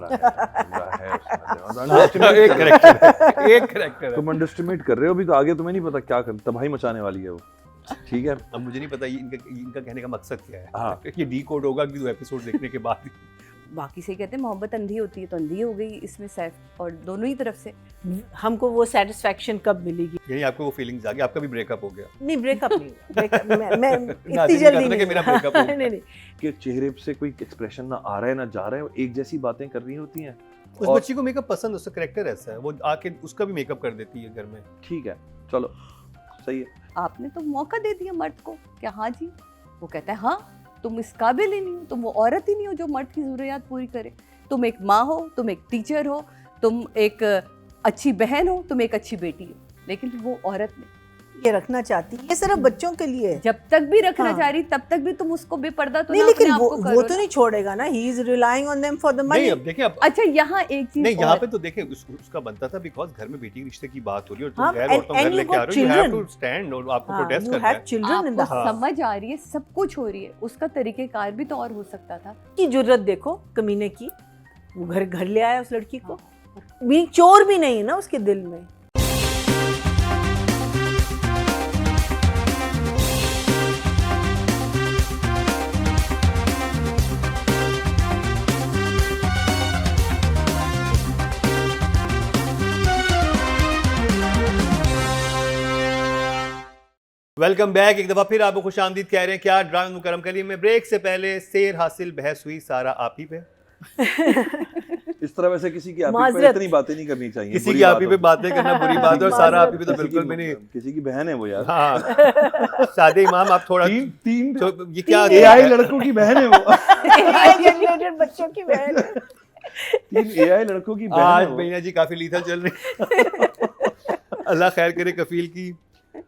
है उसमें। एक करेक्टर तुम अंडरस्टिमेट कर रहे हो, अभी तो आगे तुम्हें नहीं पता क्या कर तबाही मचाने वाली है वो। ठीक है, अब मुझे नहीं पता इनका कहने का मकसद क्या है। हाँ। ये डीकोड होगा कि 2 एपिसोड देखने के बाद। बाकी से कहते हैं मोहब्बत अंधी होती है, तो अंधी हो गई इसमें सैफ, और दोनों ही तरफ से। हमको वो सेटिस्फेक्शन कब मिलेगी? यानी आपको वो फीलिंग्स आ गई, आपका भी ब्रेकअप हो गया? नहीं, ब्रेकअप नहीं, ब्रेकअप मैं इतनी नाज़िम जल्दी कहता था कि नहीं। मेरा breakup हो गया। नहीं नहीं, कि चेहरे से कोई एक्सप्रेशन ना आ रहा है ना जा रहा है, वो एक जैसी बातें कर रही होती हैं। उस और बच्ची को मेकअप पसंद, उसका कैरेक्टर ऐसा है, वो आके उसका भी मेकअप कर देती है घर में। ठीक है, चलो सही है। आपने तो मौका दे दिया मर्द को, क्या हाँ जी? वो कहता है हाँ, तुम इस काबिल ही नहीं हो, तुम वो औरत ही नहीं हो जो मर्द की ज़रूरियात पूरी करे। तुम एक माँ हो, तुम एक टीचर हो, तुम एक अच्छी बहन हो, तुम एक अच्छी बेटी हो, लेकिन वो औरत नहीं। ये रखना चाहती है, ये सिर्फ बच्चों के लिए है। जब तक भी रखना हाँ। चाह रही, तब तक भी तुम उसको बेपर्दा तो नहीं, ना लेकिन अपने आप वो को वो करो तो ना। नहीं छोड़ेगा ना, he is relying on them for the नहीं, मनी। अब देखिए अब अच्छा, यहाँ एक चीज नहीं, यहाँ और- पे तो देखिए उसका बनता था, बिकॉज घर में बेटी के रिश्ते की बात हो रही है और तुम हाँ, गैर and- औरतों घर and you लेके आ got रहे हो, you have children. To stand और आपको हाँ, प्रोटेस्ट you करना have है। children in the आपको house. समझ आ रही है, सब कुछ हो रही है, उसका तरीकेकार भी तो और हो सकता था। की जुर्रत देखो कमीने की, वो घर ले आया उस लड़की को। भी चोर भी नहीं है ना उसके दिल में। वेलकम बैक, एक दफा फिर आपको खुशामदीद कह रहे हैं। क्या ड्रामा मुकरम करिए में ब्रेक से पहले शेर हासिल बहस हुई सारा आप ही पे। इस तरह वैसे किसी की आप पे माजरत। इतनी बातें नहीं करनी चाहिए। किसी बुरी की बात आप ही पे होती है। बातें करना बुरी बात है और सारा आप ही पे तो किसी बिल्कुल की- भी नहीं। किसी की बहन है वो यार। हाँ, सादे इमाम आप थोड़ा तीन तो ये क्या AI लड़कों की बहन है वो। जनरेटेड बच्चों की बहन है। 3 AI लड़कों की बहन है आज वो। भैया जी काफी लीथल चल रही। अल्लाह खैर करे कफील की।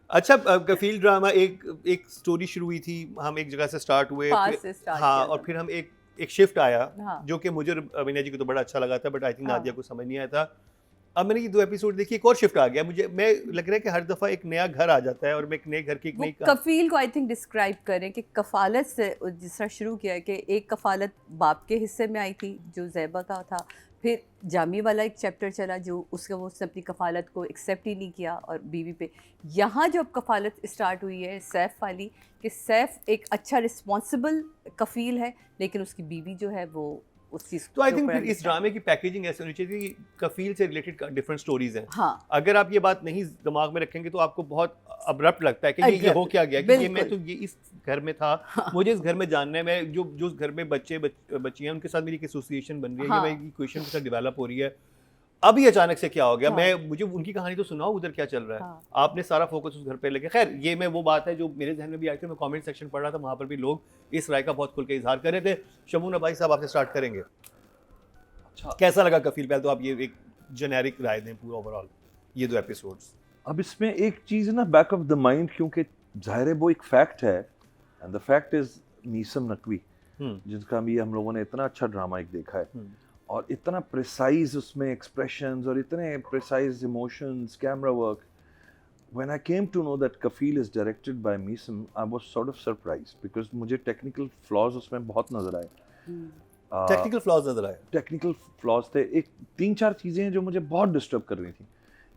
अच्छा, कफील ड्रामा एक स्टोरी शुरू हुई थी, हम एक जगह से स्टार्ट हुए, पास फिर- से start हाँ, किया और था। फिर हम एक शिफ्ट आया हाँ। जो कि मुझे अमीना जी को तो बड़ा अच्छा लगा था, बट आई थिंक हाँ। नादिया को समझ नहीं आया था। अब मैंने ये 2 एपिसोड देखी, एक और शिफ्ट आ गया मुझे, मैं लग रहा है कि हर दफा एक नया घर आ जाता है और मैं एक नए घर की एक वो नई कफील को आई थिंक डिस्क्राइब करें कि कफालत से जिस तरह शुरू किया है कि एक कफालत बाप के हिस्से में आई थी जो ज़ैबा का था, फिर जामी वाला एक चैप्टर चला जो उसने अपनी कफालत को एक्सेप्ट ही नहीं किया और बीवी पे। यहाँ जो अब कफालत स्टार्ट हुई है सैफ वाली, कि सैफ एक अच्छा रिस्पॉन्सिबल कफील है, लेकिन उसकी बीवी जो है वो उस चीज़ तो आई के थिंक ऊपर फिर इस understand- ड्रामे की पैकेजिंग ऐसे होनी चाहिए कि कफील से रिलेटेड डिफरेंट स्टोरीज हैं। हाँ, अगर आप ये बात नहीं दिमाग में रखेंगे तो आपको बहुत अब्रप्ट लगता है कि ये हो क्या गया, कि ये मैं तो बिल्कुल। ये इस घर में था, मुझे इस घर में जानना है, मैं जो उस घर में बच्चियां उनके साथ मेरी एक एसोसिएशन बन रही है, हाँ। ये मेरी इक्वेशन के साथ डेवलप हो रही है। अभी अचानक से क्या हो गया, हाँ। मुझे उनकी कहानी तो सुनाओ, उधर क्या चल रहा है। हाँ। आपने सारा फोकस उस घर पे लेके, खैर ये मैं वो बात है जो मेरे जहन में भी आई थी, मैं कमेंट सेक्शन पढ़ रहा था, वहां पर भी लोग इस राय का बहुत खुल के इजहार कर रहे थे। शमूना भाई साहब आपसे स्टार्ट करेंगे। अच्छा, कैसा लगा कफील? पहले तो आप ये एक जेनेरिक राय दें पूरा ओवरऑल ये 2 एपिसोड्स। अब इसमें एक चीज है ना बैक ऑफ द माइंड, क्योंकि जाहिर है वो एक फैक्ट है, and the fact is Neesam Naqvi, जिसका भी हम लोगों ने इतना अच्छा ड्रामा एक देखा है और इतना प्रिसाइज उसमें एक्सप्रेशंस और इतने precise emotions, camera work. When I came to know that Kafil is directed by Meesam, I was sort of surprised because मुझे technical flaws उसमें बहुत नजर आए। टेक्निकल फ्लॉज नजर आए। टेक्निकल फ्लॉज थे, एक 3-4 चीजें हैं जो मुझे बहुत डिस्टर्ब कर रही थी।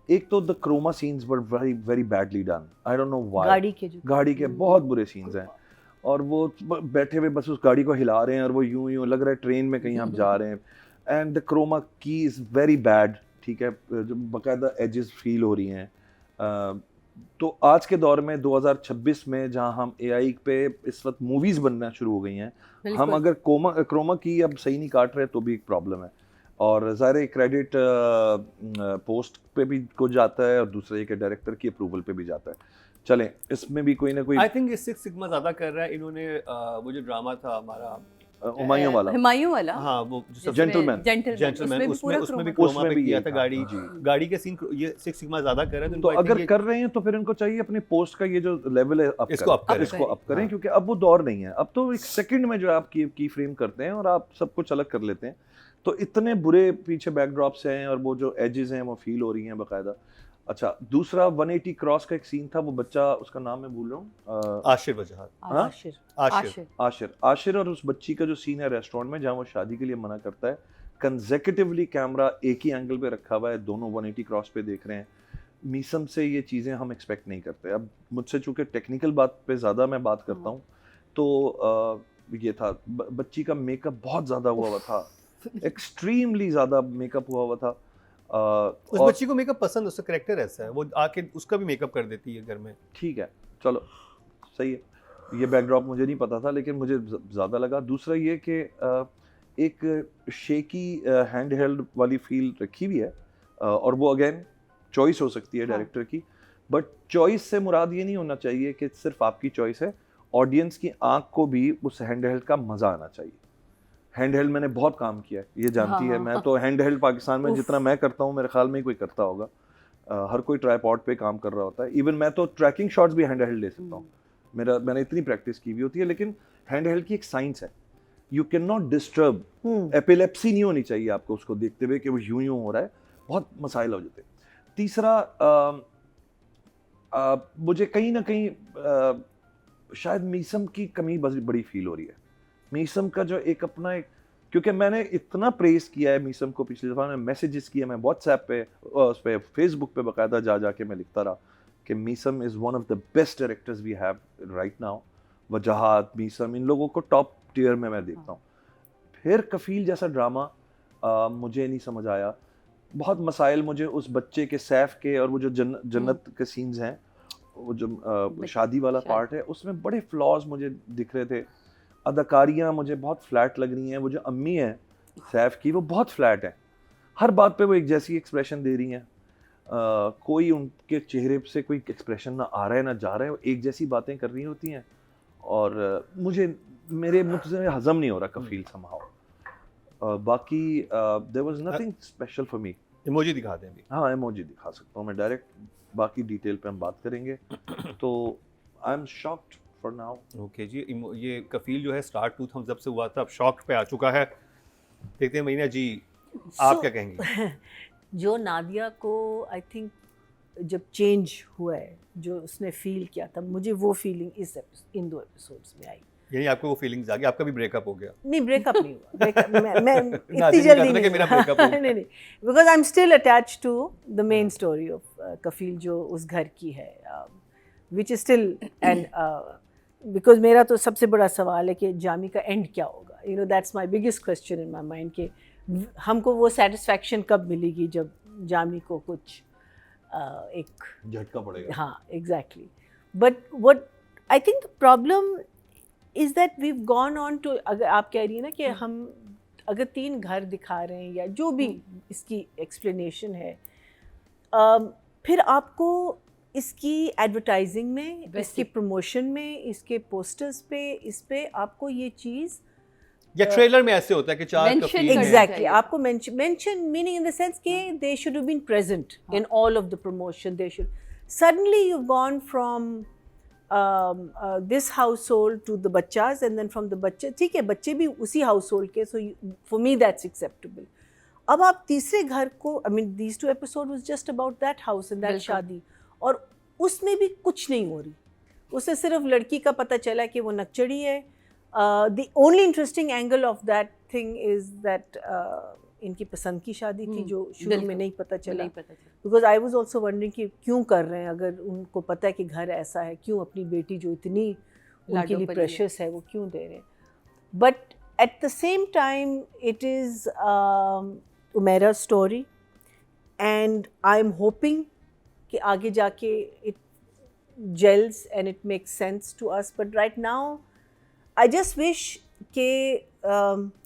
एक तो the chroma scenes were very very badly done, I don't know why. गाड़ी के बहुत बुरे सीन्स हैं और वो बैठे हुए बस उस गाड़ी को हिला रहे हैं और वो यूं लग रहा है ट्रेन में कहीं आप जा रहे हैं, एंड द क्रोमा की इज वेरी बैड। ठीक है, जो बाकायदा एजेस फील हो रही हैं। तो आज के दौर में 2026 में जहां हम AI पे इस वक्त मूवीज बनना शुरू हो गई हैं, हम अगर क्रोमा की अब सही नहीं काट रहे तो भी एक प्रॉब्लम है। और ज़ाहिर क्रेडिट पोस्ट पे भी को जाता है और दूसरे के डायरेक्टर की अप्रूवल पे भी जाता है। चलें, इसमें भी कोई ना कोई आई थिंक ये 6 सिग्मा ज्यादा कर रहा है इन्होंने। वो जो ड्रामा था हमारा हुमायूं वाला, हाँ वो जो जेंटलमैन, जेंटलमैन, उसमें भी क्रोमा पे किया था। गाड़ी के सीन ये 6 सिग्मा ज्यादा कर रहे हैं। तो अगर कर रहे हैं तो फिर इनको चाहिए अपने पोस्ट का ये जो लेवल है इसको अप करें, क्योंकि अब वो दौर नहीं है। अब तो एक सेकंड में जो आप की फ्रेम करते हैं और आप सब कुछ अलग कर लेते हैं, तो इतने बुरे पीछे बैकड्रॉप्स हैं और वो जो एजेस हैं वो फील हो रही हैं बाकायदा। अच्छा, दूसरा 180 क्रॉस का एक सीन था, वो बच्चा, उसका नाम मैं भूल रहा हूँ, आशिर वजह, आशिर और उस बच्ची का जो सीन है रेस्टोरेंट में जहाँ वो शादी के लिए मना करता है, कंसेक्यूटिवली कैमरा एक ही एंगल पे रखा हुआ है, दोनों 180 क्रॉस पे देख रहे हैं। मीसम से ये चीज़ें हम एक्सपेक्ट नहीं करते। अब मुझसे चूँकि टेक्निकल बात पे ज़्यादा मैं बात करता हूँ, तो ये था बच्ची का मेकअप बहुत ज़्यादा हुआ था, एक्सट्रीमली ज़्यादा मेकअप हुआ था। उस बच्ची को मेकअप पसंद, उसका करेक्टर ऐसा है, वो आके उसका भी मेकअप कर देती है घर में। ठीक है, चलो सही है, ये बैकड्रॉप मुझे नहीं पता था, लेकिन मुझे ज़्यादा लगा। दूसरा ये कि एक शेकी हैंड हेल्ड वाली फील रखी हुई है, और वो अगेन चॉइस हो सकती है डायरेक्टर की, बट चॉइस से मुराद ये नहीं होना चाहिए कि सिर्फ आपकी चॉइस है, ऑडियंस की आंख को भी उस हैंड हेल्ड का मज़ा आना चाहिए। हैंड हेल्ड मैंने बहुत काम किया है, ये जानती है। मैं तो हैंड हेल्ड पाकिस्तान में जितना मैं करता हूँ, मेरे ख्याल में ही कोई करता होगा। हर कोई ट्राइपॉड पे काम कर रहा होता है। इवन मैं तो ट्रैकिंग शॉट्स भी हैंड हेल्ड ले सकता हूँ, मैंने इतनी प्रैक्टिस की हुई होती है। लेकिन हैंड हेल्ड की एक साइंस है, you can not disturb, epilepsy नहीं होनी चाहिए आपको उसको देखते हुए कि वो यूं यूं हो रहा है, बहुत मसाइल हो जाते हैं। तीसरा, मुझे कहीं ना कहीं शायद मीसम की कमी बड़ी फील हो रही है। मीसम का जो एक अपना एक, क्योंकि मैंने इतना प्रेस किया है मीसम को, पिछली दफ़ा मैं मैसेजेस किए, मैं व्हाट्सएप पे, उस पे फेसबुक पे बाकायदा जा के मैं लिखता रहा कि Meesam is one of the best directors we have right now. Wajahat, Meesam, इन लोगों को टॉप टियर में मैं देखता हूँ। फिर कफील जैसा ड्रामा मुझे नहीं समझ आया। बहुत मसाइल मुझे उस बच्चे के, सैफ के, और वो जो जन्नत के सीन्स हैं, वो जो शादी वाला पार्ट है, उसमें बड़े फ्लॉज मुझे दिख रहे थे। अदाकारियाँ मुझे बहुत फ्लैट लग रही हैं। वो जो अम्मी है सैफ की, वो बहुत फ्लैट है, हर बात पे वो एक जैसी एक्सप्रेशन दे रही हैं। कोई उनके चेहरे से कोई एक्सप्रेशन ना आ रहा है ना जा रहा है, वो एक जैसी बातें कर रही होती हैं, और मेरे मुझसे हजम नहीं हो रहा कफील समहाउ। बाकी there was nothing special for me. Emoji दिखा दें अभी? हाँ, इमोजी दिखा सकता हूँ मैं डायरेक्ट, बाकी डिटेल पे हम बात करेंगे। तो I am shocked for now. Okay जी, ये कफील जो है स्टार्ट 2 थम्स अप से हुआ था, अब शॉक पे आ चुका है। देखते हैं महीना जी, आप क्या कहेंगी? जो नादिया को आई थिंक जब चेंज हुआ है, जो उसने फील किया था, मुझे वो फीलिंग इन 2 एपिसोड्स में आई। यानी आपको वो फीलिंग्स आ गई? आपका भी ब्रेकअप हो गया? नहीं, ब्रेकअप नहीं हुआ। मैं इतनी नाज़िम जल्दी कहता था कि मेरा breakup हो गया। नहीं, because I am still attached to the main story of Kafeel, जो उस घर की है, which is still, and because मेरा तो सबसे बड़ा सवाल है कि जामी का एंड क्या होगा। You know, that's my biggest question in my mind, कि हमको वो सेटिस्फैक्शन कब मिलेगी जब जामी को कुछ एक झटका पड़ेगा। हाँ, exactly. But what I think the problem is that we gone on to, अगर आप कह रही है ना कि हम अगर 3 घर दिखा रहे हैं या जो भी इसकी एक्सप्लेनेशन है, फिर आपको इसकी एडवर्टाइजिंग में, इसके प्रमोशन में, इसके पोस्टर्स पे, इस पे आपको ये चीज़, या ट्रेलर में ऐसे होता है कि 4 Mention कफील हैं। एग्जैक्टली, आपको mention meaning in the sense कि they should have been present in all of the promotion. They should, suddenly you gone from this household to the bachchas, and then from the बच्चे, ठीक है, बच्चे भी उसी house के, so for me that's acceptable. अब आप तीसरे घर को, I mean these 2 episodes was just about that house and that शादी, और उसमें भी कुछ नहीं हो रही। उसे सिर्फ लड़की का पता चला कि वो नकचड़ी है। The only interesting angle of that thing is that इनकी पसंद की शादी थी, जो शुरू में नहीं पता चला। Because I was also wondering कि क्यों कर रहे हैं, अगर उनको पता है कि घर ऐसा है, क्यों अपनी बेटी जो इतनी उनके लिए प्रेशियस है, वो क्यों दे रहे हैं। But at the same time it is उमेरा story, and I am hoping कि आगे जाके it gels and it makes sense to us. But right now I just wish के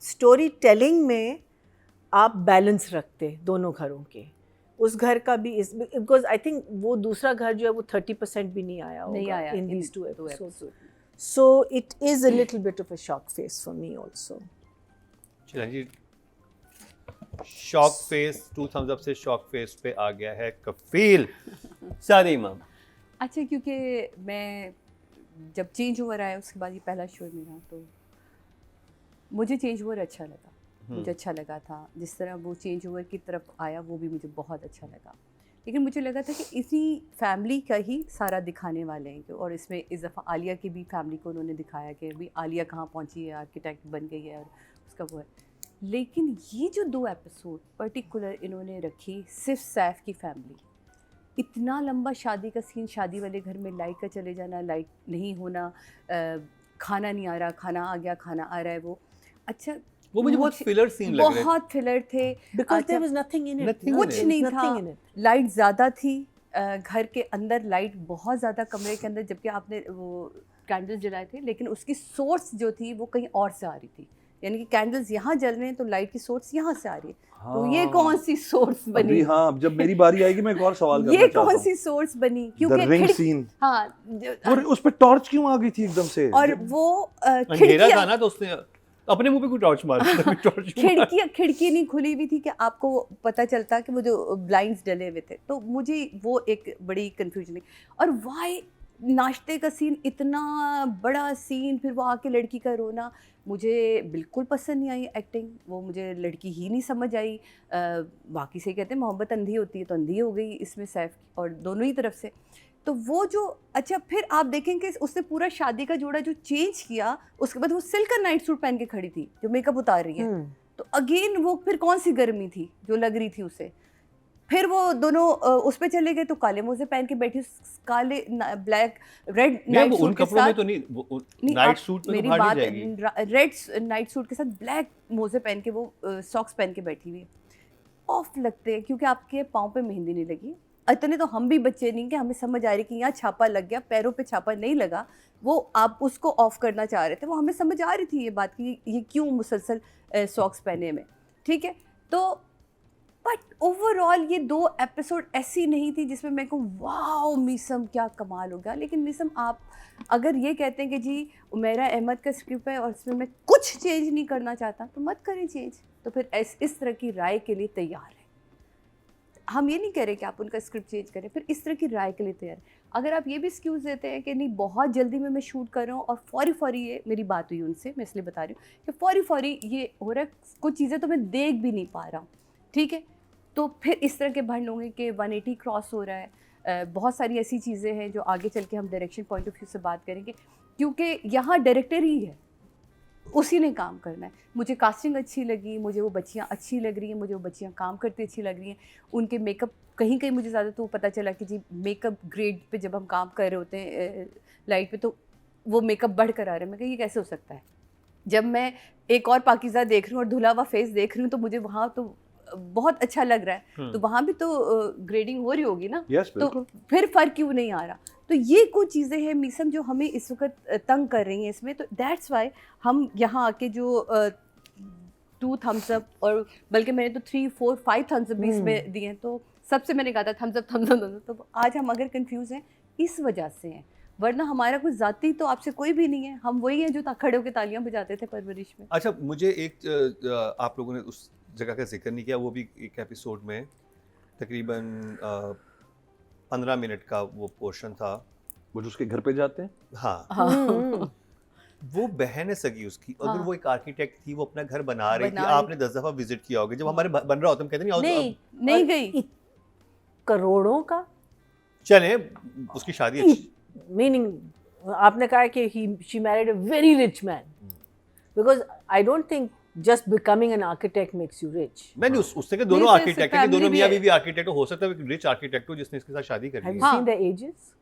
स्टोरी टेलिंग में आप बैलेंस रखते दोनों घरों के, उस घर का भी, इस, बिकॉज आई थिंक वो दूसरा घर जो है वो 30% भी नहीं आया होगा in these 2 episodes. So it is a little bit of a shock face for me also. चलिए जी, शॉक फेस 2 थम्स अप से शॉक फेस पे आ गया है कफील। सारे इमाम, अच्छा, क्योंकि मैं जब चेंज ओवर आया उसके बाद ये पहला शो मेरा, तो मुझे चेंज ओवर अच्छा लगा। मुझे अच्छा लगा था जिस तरह वो चेंज ओवर की तरफ आया, वो भी मुझे बहुत अच्छा लगा। लेकिन मुझे लगा था कि इसी फैमिली का ही सारा दिखाने वाले हैं, और इसमें इस दफ़ा आलिया की भी फैमिली को उन्होंने दिखाया कि भी आलिया कहाँ पहुँची है, आर्किटेक्ट बन गई है और उसका वो है। लेकिन ये जो 2 एपिसोड पर्टिकुलर इन्होंने रखी सिर्फ सैफ की फैमिली, इतना लंबा शादी का सीन, शादी वाले घर में लाइट का चले जाना, लाइट नहीं होना, खाना नहीं आ रहा, खाना आ गया, खाना आ रहा है, वो अच्छा वो मुझे बहुत फिलर सीन लग रहे थे, बहुत फिलर थे Because अच्छा, there was nothing in it. Nothing in कुछ it. नहीं Nothing था, in it. लाइट ज़्यादा थी, घर के अंदर लाइट बहुत ज़्यादा, कमरे के अंदर, जबकि आपने वो कैंडल्स जलाए थे, लेकिन उसकी सोर्स जो थी वो कहीं और से आ रही थी, यानी कि कैंडल्स यहाँ जल रहे हैं तो लाइट की सोर्स यहाँ से आ रही है। तो ये कौन सी सोर्स बनी? अभी हाँ, अब जब मेरी बारी आएगी मैं एक और सवाल करना ये चाहता हूँ। कौन सी सोर्स बनी? The क्योंकि ring scene। हाँ, और उस पे टॉर्च क्यों आ गई थी एकदम से? और वो अंधेरा था ना, तो उसने अपने मुंह पे कोई टॉर्च मार खिड़की नहीं खुली हुई थी कि आपको पता चलता कि वो जो ब्लाइंड्स डले हुए थे। तो मुझे वो एक बड़ी कंफ्यूजन है। और वाई नाश्ते का सीन, इतना बड़ा सीन, फिर वो आके लड़की का रोना, मुझे बिल्कुल पसंद नहीं आई एक्टिंग, वो मुझे लड़की ही नहीं समझ आई। बाकी से कहते हैं मोहब्बत अंधी होती है, तो अंधी हो गई इसमें सैफ और दोनों ही तरफ से। तो वो जो अच्छा, फिर आप देखेंगे उसने पूरा शादी का जोड़ा जो चेंज किया, उसके बाद वो सिल्क का नाइट सूट पहन के खड़ी थी जो मेकअप उतार रही है। तो अगेन वो फिर कौन सी गर्मी थी जो लग रही थी उसे। फिर वो दोनों उस पे चले गए तो काले मोजे पहन के बैठी, काले ब्लैक रेड नाइट सूट उन के कपड़ों में साथ। तो नहीं, नाइट सूट में मेरी तो बाहर बात, नहीं जाएगी। रेड नाइट सूट के साथ ब्लैक मोजे पहन के वो सॉक्स पहन के बैठी हुई है। ऑफ लगते हैं क्योंकि आपके पाँव पे मेहंदी नहीं लगी। इतने तो हम भी बच्चे नहीं कि हमें समझ आ रही कि यहाँ छापा लग गया, पैरों पे छापा नहीं लगा, वो आप उसको ऑफ करना चाह रहे थे, वो हमें समझ आ रही थी ये बात कि ये क्यों मुसलसल सॉक्स पहने में, ठीक है। तो बट ओवरऑल ये 2 एपिसोड ऐसी नहीं थी जिसमें मैं कहूँ वाओ मीसम क्या कमाल हो गया। लेकिन मीसम, आप अगर ये कहते हैं कि जी उमैरा अहमद का स्क्रिप्ट है और इसमें मैं कुछ चेंज नहीं करना चाहता, तो मत करें चेंज। तो फिर इस तरह की राय के लिए तैयार है। हम ये नहीं कह रहे कि आप उनका स्क्रिप्ट चेंज करें, फिर इस तरह की राय के लिए तैयार है। अगर आप ये भी एक्सक्यूज़ देते हैं कि नहीं बहुत जल्दी में मैं शूट कर रहा हूँ और फौरी ये मेरी बात हुई उनसे, मैं इसलिए बता रही हूँ कि फौरी ये हो रहा है, कुछ चीज़ें तो मैं देख भी नहीं पा रहा हूँ, ठीक है। तो फिर इस तरह के भंड होंगे कि 180 क्रॉस हो रहा है। बहुत सारी ऐसी चीज़ें हैं जो आगे चल के हम डायरेक्शन पॉइंट ऑफ व्यू से बात करेंगे, क्योंकि यहाँ डायरेक्टर ही है, उसी ने काम करना है। मुझे कास्टिंग अच्छी लगी, मुझे वो बच्चियाँ अच्छी लग रही हैं, मुझे वो बच्चियाँ काम करती अच्छी लग रही हैं। उनके मेकअप कहीं मुझे ज़्यादा तो पता चला कि जी मेकअप ग्रेड पे जब हम काम कर रहे होते हैं लाइट पे, तो वो मेकअप बढ़ कर आ रहा है। मैं कहा ये कैसे हो सकता है? जब मैं एक और पाकिज़ा देख रही हूँ और धुला हुआ फेस देख रही हूँ तो मुझे वहाँ तो बहुत अच्छा लग रहा है, तो वहाँ भी तो ग्रेडिंग हो रही होगी ना। Yes, तो फिर फ़र्क क्यों नहीं आ रहा? तो ये कुछ चीज़ें हैं मीसम जो हमें इस वक्त तंग कर रही हैं इसमें। तो दैट्स वाई हम यहाँ आके जो 2 थम्स अप, और बल्कि मैंने तो 3, 4, 5 थम्स अप भी इसमें दिए हैं। तो सबसे मैंने कहा था थम्स अप। तो आज हम अगर कंफ्यूज हैं इस वजह से हैं, वरना हमारा कुछ ज़ाती तो आपसे कोई भी नहीं है। हम वही हैं जो खड़े होकर तालियां बजाते थे परवरिश में। अच्छा, मुझे एक आप लोगों ने उस जगह का जिक्र नहीं किया, वो भी एक एपिसोड में तकरीबन 15 मिनट का वो पोर्शन था, वो जो उसके घर पे जाते हैं। हाँ, वो बहन है सगी उसकी, अगर वो एक आर्किटेक्ट थी, वो अपना घर बना रही थी, आपने 10 दफा विजिट किया होगा, जब हमारे बन रहा होता हम कहते नहीं गई, करोड़ों का चले, उसकी शादी अच्छी, मीनिंग आपने कहा कि she married a very rich man, because I don't think just becoming an architect makes you rich. मैंने उससे के दोनों आर्किटेक्ट हैं, दोनों मियां बीवी आर्किटेक्ट हो सकता है, एक रिच आर्किटेक्ट हो जिसने इसके साथ शादी कर ली है। Have you seen their ages?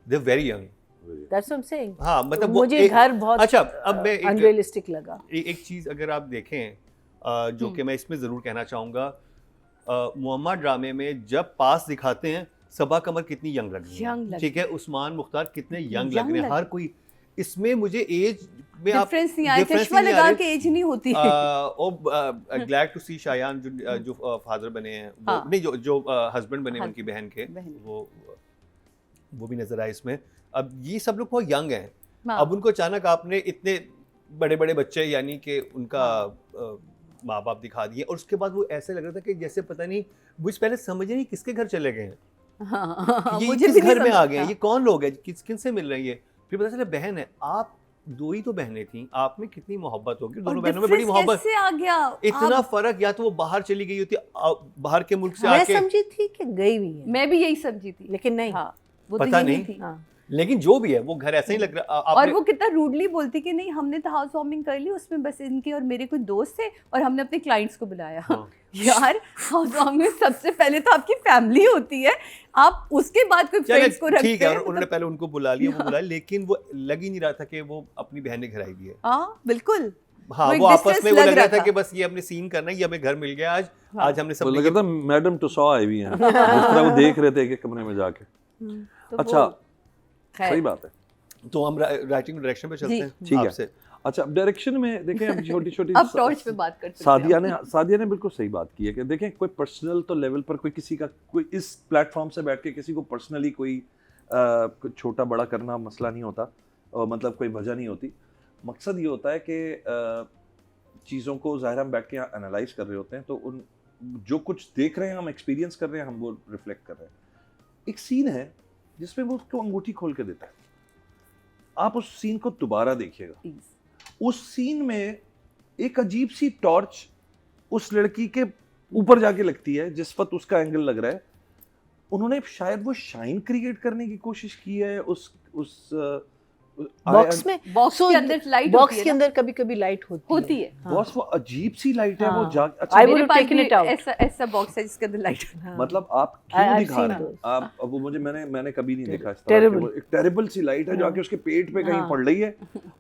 They're very young. That's what I'm saying. हाँ, मतलब मुझे घर बहुत अच्छा, अब मैं अनरियलिस्टिक लगा। एक चीज़ अगर आप देखें जो कि मैं इसमें ज़रूर कहना चाहूँगा, मुअम्मा ड्रामे में जब पास दिखाते हैं सबा कमर कितनी यंग लग रही है, ठीक है, उस्मान मुख्तार कितने यंग लग रहे हैं, हर कोई इसमें मुझे एज में आप डिफरेंस नहीं आया, चश्मा लगा के एज नहीं होती। ग्लैड टू सी शायान जो फादर बने हैं, नहीं जो हस्बैंड बने उनकी बहन के, वो भी नजर आए इसमें। अब ये सब लोग बहुत यंग हैं, अब उनको अचानक आपने इतने बड़े बड़े बच्चे यानी कि उनका माँ बाप दिखा दिए, और उसके बाद वो ऐसे लग रहा था कि जैसे पता नहीं, मुझे पहले समझ नहीं किसके घर चले गए हैं, ये किस घर में आ गए, ये कौन लोग हैं, किन से मिल रही है। फिर पता चला बहन है। आप 2 ही तो बहनें थी, आप में कितनी मोहब्बत होगी, दोनों बहनों में बड़ी मोहब्बत, कैसे आ गया इतना फर्क, या तो वो बाहर चली गई होती, बाहर के मुल्क से आके। मैं समझी थी कि गई हुई है, मैं भी यही समझी थी, लेकिन नहीं, हाँ, वो पता तो नहीं थी। हाँ, लेकिन जो भी है वो घर ऐसा ही लग रहा और वो कितना रूडली बोलती कि नहीं हमने तो हाउस वार्मिंग कर ली, उसमें बस इनके और मेरे कुछ दोस्त थे और हमने अपने क्लाइंट्स को बुलाया। हाँ। यार हाउस वार्मिंग में सबसे पहले तो आपकी फैमिली होती है, आप उसके बाद कोई फ्रेंड्स को रखते हैं। ठीक है, उन्होंने पहले उनको बुला लिया, वो बुला, लेकिन वो लग ही नहीं रहा था कि वो अपनी बहन ने घर आई है। हाँ बिल्कुल, हाँ, वो आपस में वो लग रहा था कि बस ये हमने सीन करना है, ये हमें घर मिल गया आज। हाँ। आज हमने सब लग रहा था मैडम टुसॉ आई हुई हैं, जिस तरह वो देख रहे थे एक कमरे में जाके। तो अच्छा, खैर। सही बात है। तो हम राइटिंग डायरेक्शन पे चलते हैं। ठीक है। आपसे अच्छा, डायरेक्शन में देखें अब छोटी छोटी अब टॉर्च पे बात करते हैं। सादिया ने बिल्कुल सही बात की है कि देखें कोई पर्सनल तो लेवल पर कोई किसी का कोई इस प्लेटफॉर्म से बैठ के किसी को पर्सनली कोई छोटा बड़ा करना मसला नहीं होता, मतलब कोई वजह नहीं होती। मकसद ये होता है कि चीज़ों को ज़ाहिर हम बैठ के एनालाइज कर रहे होते हैं, तो उन जो कुछ देख रहे हैं हम एक्सपीरियंस कर रहे हैं, हम वो रिफ्लेक्ट कर रहे हैं। एक सीन है जिसमें वो उसको अंगूठी खोल के देता है, आप उस सीन को दोबारा देखिएगा। उस सीन में एक अजीब सी टॉर्च उस लड़की के ऊपर जाके लगती है जिस वक्त उसका एंगल लग रहा है। उन्होंने शायद वो शाइन क्रिएट करने की कोशिश की है उस बॉक्स में, बॉक्स के अंदर लाइट बॉक्स के अंदर कभी-कभी लाइट होती है। बॉस वो अजीब सी लाइट है, वो हाँ। जाग I would मेरे have पास taken भी it out. ऐसा बॉक्स है जिसके अंदर लाइट मतलब आप क्यों I've दिखा seen रहे हैं those. आप? अब वो मुझे मैंने कभी नहीं देखा इस तरह के। Terrible. वो एक टेरिबल सी लाइट है जो आके उसके पेट पे कहीं हाँ। पड़ रही है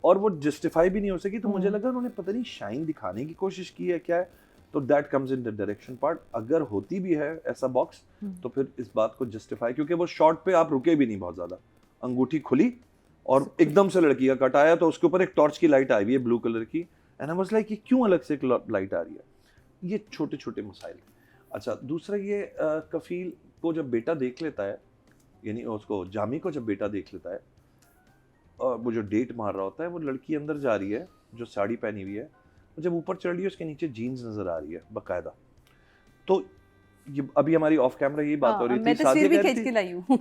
और वो जस्टिफाई भी नहीं हो सकी, तो मुझे लगा उन्होंने पता नहीं शाइन दिखाने की कोशिश की है क्या है। तो that comes in the direction part. अगर होती भी है ऐसा बॉक्स तो फिर इस बात को जस्टिफाई, क्योंकि वो शॉट पे आप रुके भी नहीं बहुत ज्यादा, अंगूठी खुली और एकदम से लड़की का कट आया तो उसके ऊपर एक टॉर्च की लाइट आई हुई है ब्लू कलर की, एंड आई वाज लाइक ये क्यों अलग से एक लाइट आ रही है। ये छोटे छोटे मसाइल। अच्छा, दूसरा ये कफील को जब बेटा देख लेता है, यानी उसको जामी को जब बेटा देख लेता है और वो जो डेट मार रहा होता है, वो लड़की अंदर जा रही है जो साड़ी पहनी हुई है, जब ऊपर चढ़ रही है उसके नीचे जीन्स नजर आ रही है बाकायदा। तो ये अभी हमारी ऑफ कैमरा यही बात हो रही थी, मैं तस्वीर भी खींच के लाई हूँ।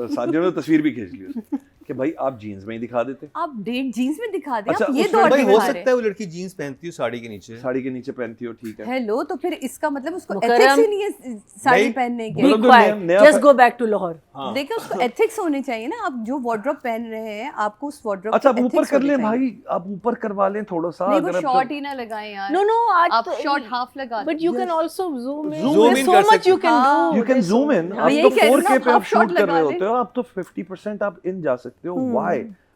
सादिया ने तस्वीर भी खींच ली कि भाई आप जीन्स में ही दिखा देते, आप डेट जीन्स में दिखा दे। अच्छा, आप ये उसमें दौड़ भाई के हो दिखा सकता रहे है वो लड़की जीन्स पहनती हो साड़ी के नीचे पहनती हो, ठीक है। हेलो, तो फिर इसका मतलब उसको मुकर्रम, एथिक्स ही नहीं है साड़ी नहीं, पहनने के। Be मतलब जो quiet. नया Just go back to Lahore. हाँ। देखिए उसको एथिक्स होने चाहिए ना। आप जो वार्डरोब पहन रहे हैं आपको उस वार्डरोब अच्छा, आप ऊपर कर लें भाई, आप ऊपर करवा लें थोड़ा सा। नहीं, वो अगर शॉर्ट ही ना लगाएं यार। No, no. आप शॉर्ट हाफ लगा But you can also zoom in. Zoom There's in so कर much you can हाँ, do. you can There's zoom so- in, मैं आप यही तो कह रही हूँ 4K ना, पे आप half shot शूट कर लगा रहे लें। होते हो, आप तो 50% आप इन जा सकते हो।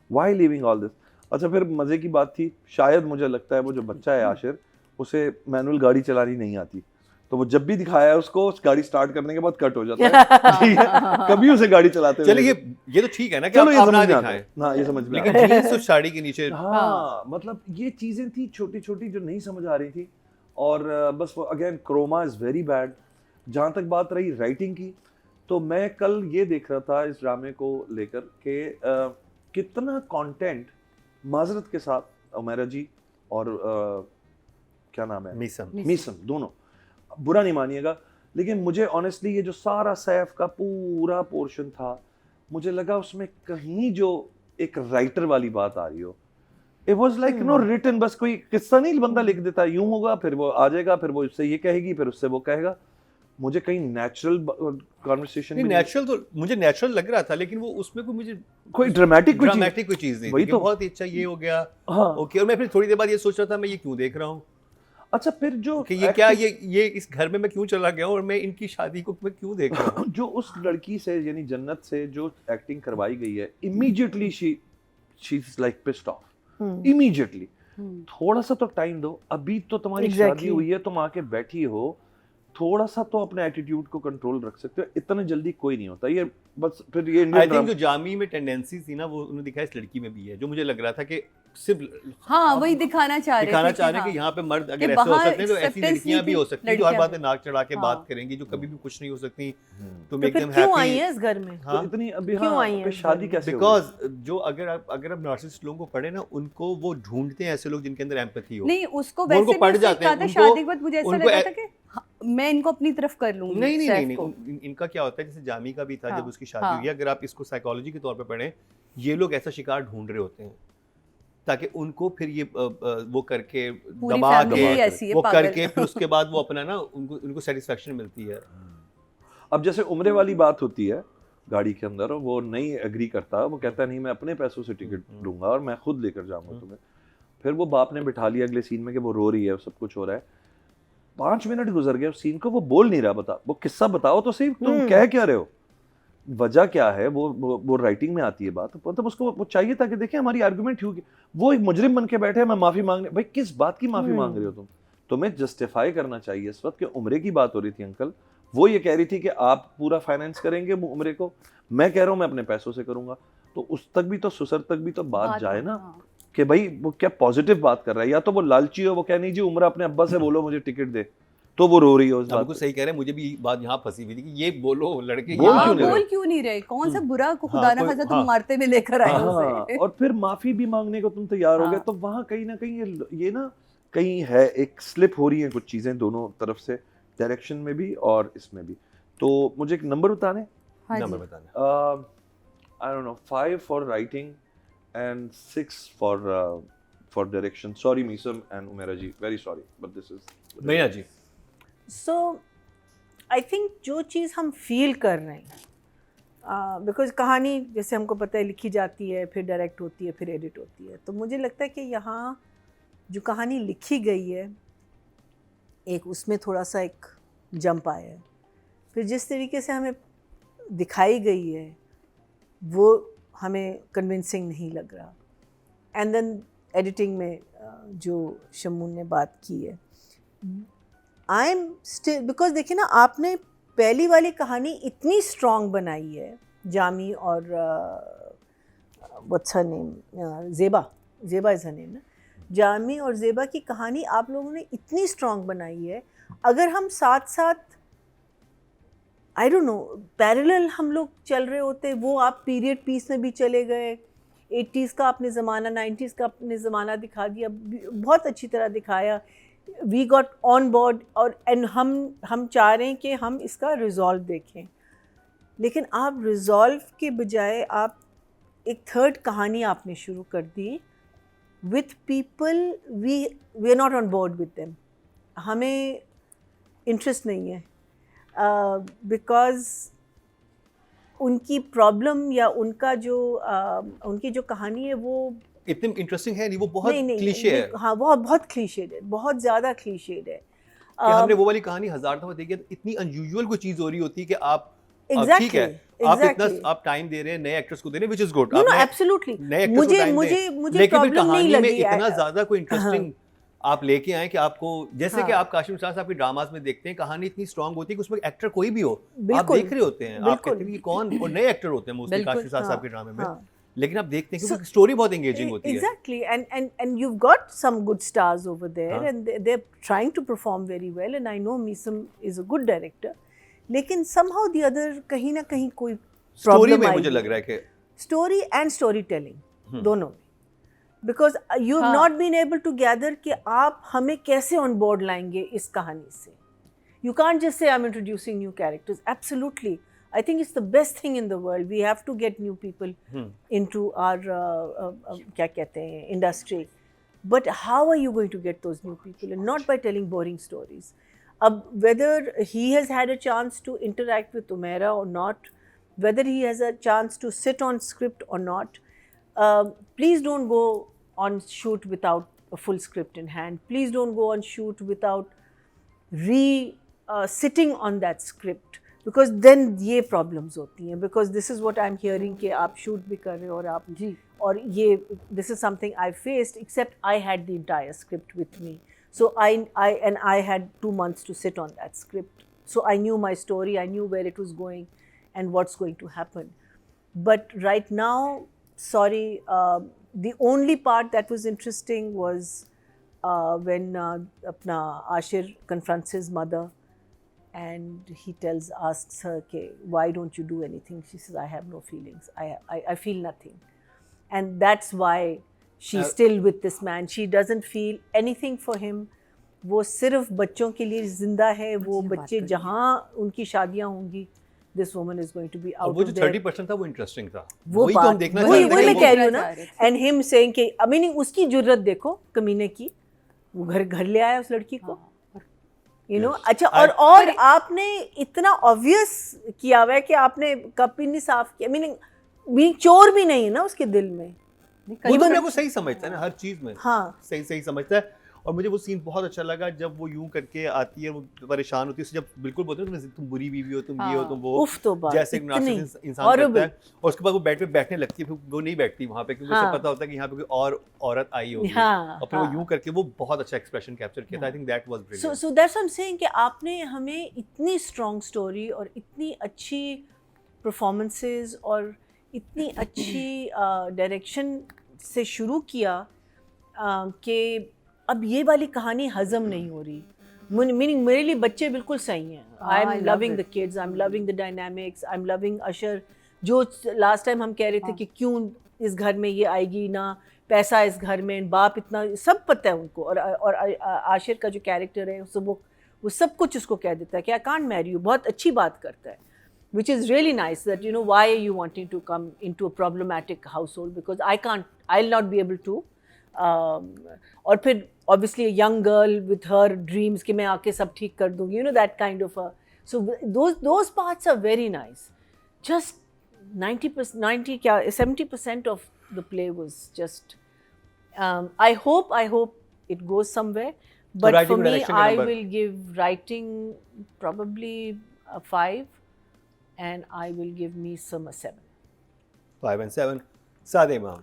why leaving all this? अच्छा, फिर मजे की बात थी, शायद मुझे लगता है वो जो बच्चा है आशिर, उसे मैनुअल गाड़ी चलानी नहीं आती, तो वो जब भी दिखाया है उसको गाड़ी स्टार्ट करने के बाद कट हो जाता है, ठीक है, कभी उसे गाड़ी चलाते हुए चलिए ये तो ठीक है ना कि चलो, ये आप ना समझ में आता दिखाएं, है। हाँ, ये समझ में लेकिन आता है। जीन्स तो साड़ी के नीचे। हाँ, मतलब ये चीजें थी छोटी छोटी जो नहीं समझ आ रही थी। और बस again chroma is very bad. जहाँ तक बात रही राइटिंग की, तो मैं कल ये देख रहा था इस ड्रामे को लेकर कि कितना कंटेंट, माजरत के साथ उमैरा जी और क्या नाम है, मीसम, दोनों बुरा नहीं मानिएगा, लेकिन मुझे ऑनेस्टली ये जो सारा सैफ का पूरा पोर्शन था, मुझे लगा उसमें कहीं जो एक राइटर वाली बात आ रही हो। It was like no written, बस कोई किस्सा नहीं बंदा लिख देता, यूं होगा फिर वो आ जाएगा, फिर वो इससे ये कहेगी, फिर उससे वो कहेगा। मुझे कहीं नेचुरल कन्वर्सेशन नहीं, नेचुरल तो मुझे नेचुरल लग रहा था, लेकिन वो उसमें मुझे कोई ड्रामेटिक कोई चीज नहीं वही थी। तो बहुत ही अच्छा ये हो गया, हाँ। ओके। और मैं फिर थोड़ी देर बाद ये सोच रहा था मैं ये क्यों देख रहा हूँ, अच्छा, फिर जो कि ये क्या ये इस घर में मैं क्यों चला गया हूँ और मैं इनकी शादी को मैं क्यों देख रहा हूँ। जो उस लड़की से यानी जन्नत से जो एक्टिंग करवाई गई है, immediately she is like pissed off immediately. थोड़ा सा तो टाइम दो, अभी तो तुम्हारी शादी हुई है, तुम आके बैठी हो, थोड़ा सा तो अपने एटीट्यूड को कंट्रोल रख सकते हो। इतना जल्दी कोई नहीं होता ये, बस फिर ये आई थिंक जो जामी में टेंडेंसी थी ना, वो उन्होंने दिखाया इस लड़की में भी है, जो मुझे लग रहा था कि सिर्फ हाँ वही दिखाना चाह रहे कि यहाँ पे मर्द अगर ऐसे हो सकते हैं तो ऐसी लड़कियां भी हो सकती हैं जो हर बात में नाक चढ़ा के बात करेंगी, जो कभी भी कुछ नहीं हो सकती, तो मेक देम हैप्पी। क्यों आई है इस घर में? तो इतनी अभी क्यों आई है शादी कैसे? बिकॉज जो अगर आप नार्सिसिस्ट लोगों को पढ़े ना, उनको वो ढूंढते हैं ऐसे लोग जिनके अंदर एम्पैथी हो। नहीं, उसको वैसे पढ़ जाते हैं, शादी के बाद मुझे ऐसा लगा था कि मैं इनको अपनी तरफ कर लूंगी। नहीं, इनका क्या होता है, जैसे जामी का भी था, जब उसकी शादी हुई, अगर आप इसको साइकोलॉजी के तौर पे पढ़ें, ये लोग ऐसा शिकार ढूंढ रहे होते हैं ताकि उनको फिर ये वो करके दबा के वो करके फिर उसके बाद वो अपना ना उनको सेटिस्फेक्शन मिलती है। अब जैसे उम्रे वाली बात होती है, गाड़ी के अंदर, और वो नहीं एग्री करता, वो कहता नहीं मैं अपने पैसों से टिकट लूंगा और मैं खुद लेकर जाऊंगा तुम्हें। फिर वो बाप ने बिठा लिया अगले सीन में कि वो रो रही है, सब कुछ हो रहा है, 5 मिनट गुजर गए उस सीन को, वो बोल नहीं रहा, बता वो किस्सा बताओ तो सही, तुम कह क्या रहे हो, वजह क्या है, वो राइटिंग में आती है बात, मतलब उसको वो चाहिए था कि देखिए हमारी आर्गुमेंट हुई, वो एक मुजरिम बन के बैठे, मैं माफी मांगने, भाई किस बात की माफी मांग रहे हो तुम, तुम्हें जस्टिफाई करना चाहिए। इस वक्त के उम्रे की बात हो रही थी अंकल, वो ये कह रही थी कि आप पूरा फाइनेंस करेंगे उम्रे को, मैं कह रहा हूँ मैं अपने पैसों से करूंगा, तो उस तक भी तो, ससुर तक भी तो बात जाए ना, कि भाई वो क्या पॉजिटिव बात कर रहा है, या तो वो लालची हो, वो कह नहीं जी उम्र अपने अब्बा से बोलो मुझे टिकट दे, तो वो रो रही हो इस बात को। सही कह रहे हैं, मुझे भी बात यहाँ फंसी हुई थी कि ये बोलो लड़के बोल क्यों नहीं रहे, कौन सा बुरा को खुदा ना खासा तुम मारते में लेकर आए हो, और फिर माफी भी मांगने को तुम तैयार हो गए, तो वहां कहीं ना कहीं ये ना कहीं है, एक स्लिप हो रही है कुछ चीजें दोनों तरफ से, डायरेक्शन में भी और इसमें भी। तो मुझे एक नंबर बताने, नंबर बताने, I don't know, 5 for writing and 6 for direction. Sorry Meesam and Umaira ji, very sorry, but this is Meena ji. So I think जो चीज़ हम फील कर रहे हैं, बिकॉज कहानी जैसे हमको पता है लिखी जाती है, फिर डायरेक्ट होती है, फिर एडिट होती है, तो मुझे लगता है कि यहाँ जो कहानी लिखी गई है, एक उसमें थोड़ा सा एक जंप आया है, फिर जिस तरीके से हमें दिखाई गई है वो हमें कन्विंसिंग नहीं लग रहा, एंड देन एडिटिंग में जो शम्मून ने बात की है, आई एम स्टिल, बिकॉज देखिए ना, आपने पहली वाली कहानी इतनी स्ट्रॉन्ग बनाई है, जामी और what's her name, Zeba is her name ना, जामी और ज़ेबा की कहानी आप लोगों ने इतनी स्ट्रॉन्ग बनाई है, अगर हम साथ साथ आई डोंट नो पैरेलल हम लोग चल रहे होते, वो आप पीरियड पीस में भी चले गए, 80s का आपने ज़माना, 90s का आपने ज़माना दिखा दिया, बहुत अच्छी तरह दिखाया, वी गॉट ऑन बोर्ड, और एंड हम चाह रहे हैं कि हम इसका रिज़ॉल्व देखें, लेकिन आप रिज़ॉल्व के बजाय आप एक थर्ड कहानी आपने शुरू कर दी with people we are not on board with them, हमें इंटरेस्ट नहीं है, बिकॉज उनकी प्रॉब्लम या उनका जो उनकी जो कहानी है वो इतनी इंटरेस्टिंग है नहीं, वो बहुत क्लीशे है। हाँ, बहुत क्लीशेड है, बहुत ज़्यादा क्लीशेड है। हमने वो वाली कहानी 1000 दफा देखी है, तो इतनी अनयूजुअल कोई चीज़ हो रही होती है कि आप ठीक है, आप इतना आप टाइम दे रहे हैं नए एक्टर्स को दे रहे हैं, which is good, no absolutely, मुझे प्रॉब्लम नहीं लगी, इतना ज़्यादा कोई इंटरेस्टिंग आप लेके आए कि आपको, जैसे कि आप काशिम शाह साहब की ड्रामास में देखते हैं, कहानी इतनी स्ट्रांग होती है कि उसमें एक्टर कोई भी हो, आप देख रहे होते हैं, आप कहते हैं कि कौन, और नए एक्टर होते हैं मोस्टली काशिम शाह साहब के ड्रामे में, लेकिन आप देखते हैं कि स्टोरी बहुत एंगेजिंग होती है। Exactly, and you've got some good stars over there, and they're trying to perform very well, and I know Meesam is a good director, लेकिन somehow the other कहीं ना कहीं कोई स्टोरी में मुझे लग रहा है कि स्टोरी एंड स्टोरी टेलिंग दोनों में, because you have not been able to gather कि आप हमें कैसे ऑन बोर्ड लाएंगे इस कहानी से। You can't just say I am introducing new characters, absolutely, I think it's the best thing in the world. We have to get new people into our क्या कहते हैं industry. But how are you going to get those new people? And not by telling boring stories. Whether he has had a chance to interact with Umaira or not, whether he has a chance to sit on script or not, please don't go on shoot without a full script in hand. Please don't go on shoot without sitting on that script. Because then ये problems होती हैं, because this is what I'm hearing कि आप shoot भी कर रहे हो और आप जी, और ये this is something I faced, except I had the entire script with me, so I had 2 months to sit on that script, so I knew my story, I knew where it was going and what's going to happen. But right now, sorry, the only part that was interesting was when अपना Ashir confronts his mother. And he asks her, "Okay, why don't you do anything?" She says, "I have no feelings. I feel nothing," and that's why she's still with this man. She doesn't feel anything for him. वो सिर्फ बच्चों के लिए जिंदा है, वो बच्चे जहाँ उनकी शादियाँ होंगी, this woman is going to be out. वो जो 30% था वो इंटरेस्टिंग था, वही तो हम देखना चाहते हैं, वही मैं कह रही हूँ ना, and him saying कि I mean उसकी जुर्रत देखो कमीने की, वो घर ले आया उस लड़की को, you know. Yes. अच्छा, और आपने इतना ऑब्वियस किया हुआ है कि आपने कप भी नहीं साफ किया, मीनिंग चोर भी नहीं है ना उसके दिल में, वो तो मेरे को सही समझता है ना, हर चीज में हाँ सही समझता है। और मुझे वो सीन बहुत अच्छा लगा जब वो यूं करके आती है, वो परेशान होती है, जब बिल्कुल बोलते हैं तुम बुरी बीवी हो, तुम ये हो, तुम वो, उफ तो बात जैसे एक इतनी नार्सिसिस्ट इंसान करता horrible. है। और उसके बाद वो बेड पे बैठने लगती है, फिर वो नहीं बैठती वहां पे क्योंकि उसे पता होता है कि यहाँ पे कोई और औरत आई होगी। और फिर वो यूं करके वो बहुत अच्छा एक्सप्रेशन कैप्चर किया था। I think that was brilliant. So that's what I'm saying कि आपने हमें इतनी स्ट्रॉन्ग स्टोरी और इतनी अच्छी परफॉर्मेंसेस और इतनी अच्छी डायरेक्शन से शुरू किया कि अब ये वाली कहानी हजम नहीं हो रही। मीनिंग मेरे लिए बच्चे बिल्कुल सही हैं। I am loving the kids, I am loving the dynamics, I am loving Ashar. जो लास्ट टाइम हम कह रहे थे कि क्यों इस घर में ये आएगी ना, पैसा इस घर में, बाप इतना, सब पता है उनको। और आशिर का जो कैरेक्टर है वो सब कुछ उसको कह देता है कि आई कांट मैरी यू, बहुत अच्छी बात करता है, which is really nice that, you know, why are you wanting to come into a problematic household, because I'll not be able to. और फिर obviously a young girl with her dreams कि मैं आके सब ठीक कर दूँगी, you know, that kind of a, so those parts are very nice. Just 70% of the play was just I hope it goes somewhere, but for me I will give writing probably a 5 and I will give me some a 7. 5 and 7 सादे इमाम।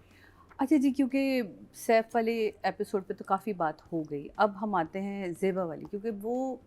अच्छा जी, क्योंकि सैफ वाले episode पे तो काफ़ी बात हो गई, अब हम आते हैं ज़ेबा वाली, क्योंकि वो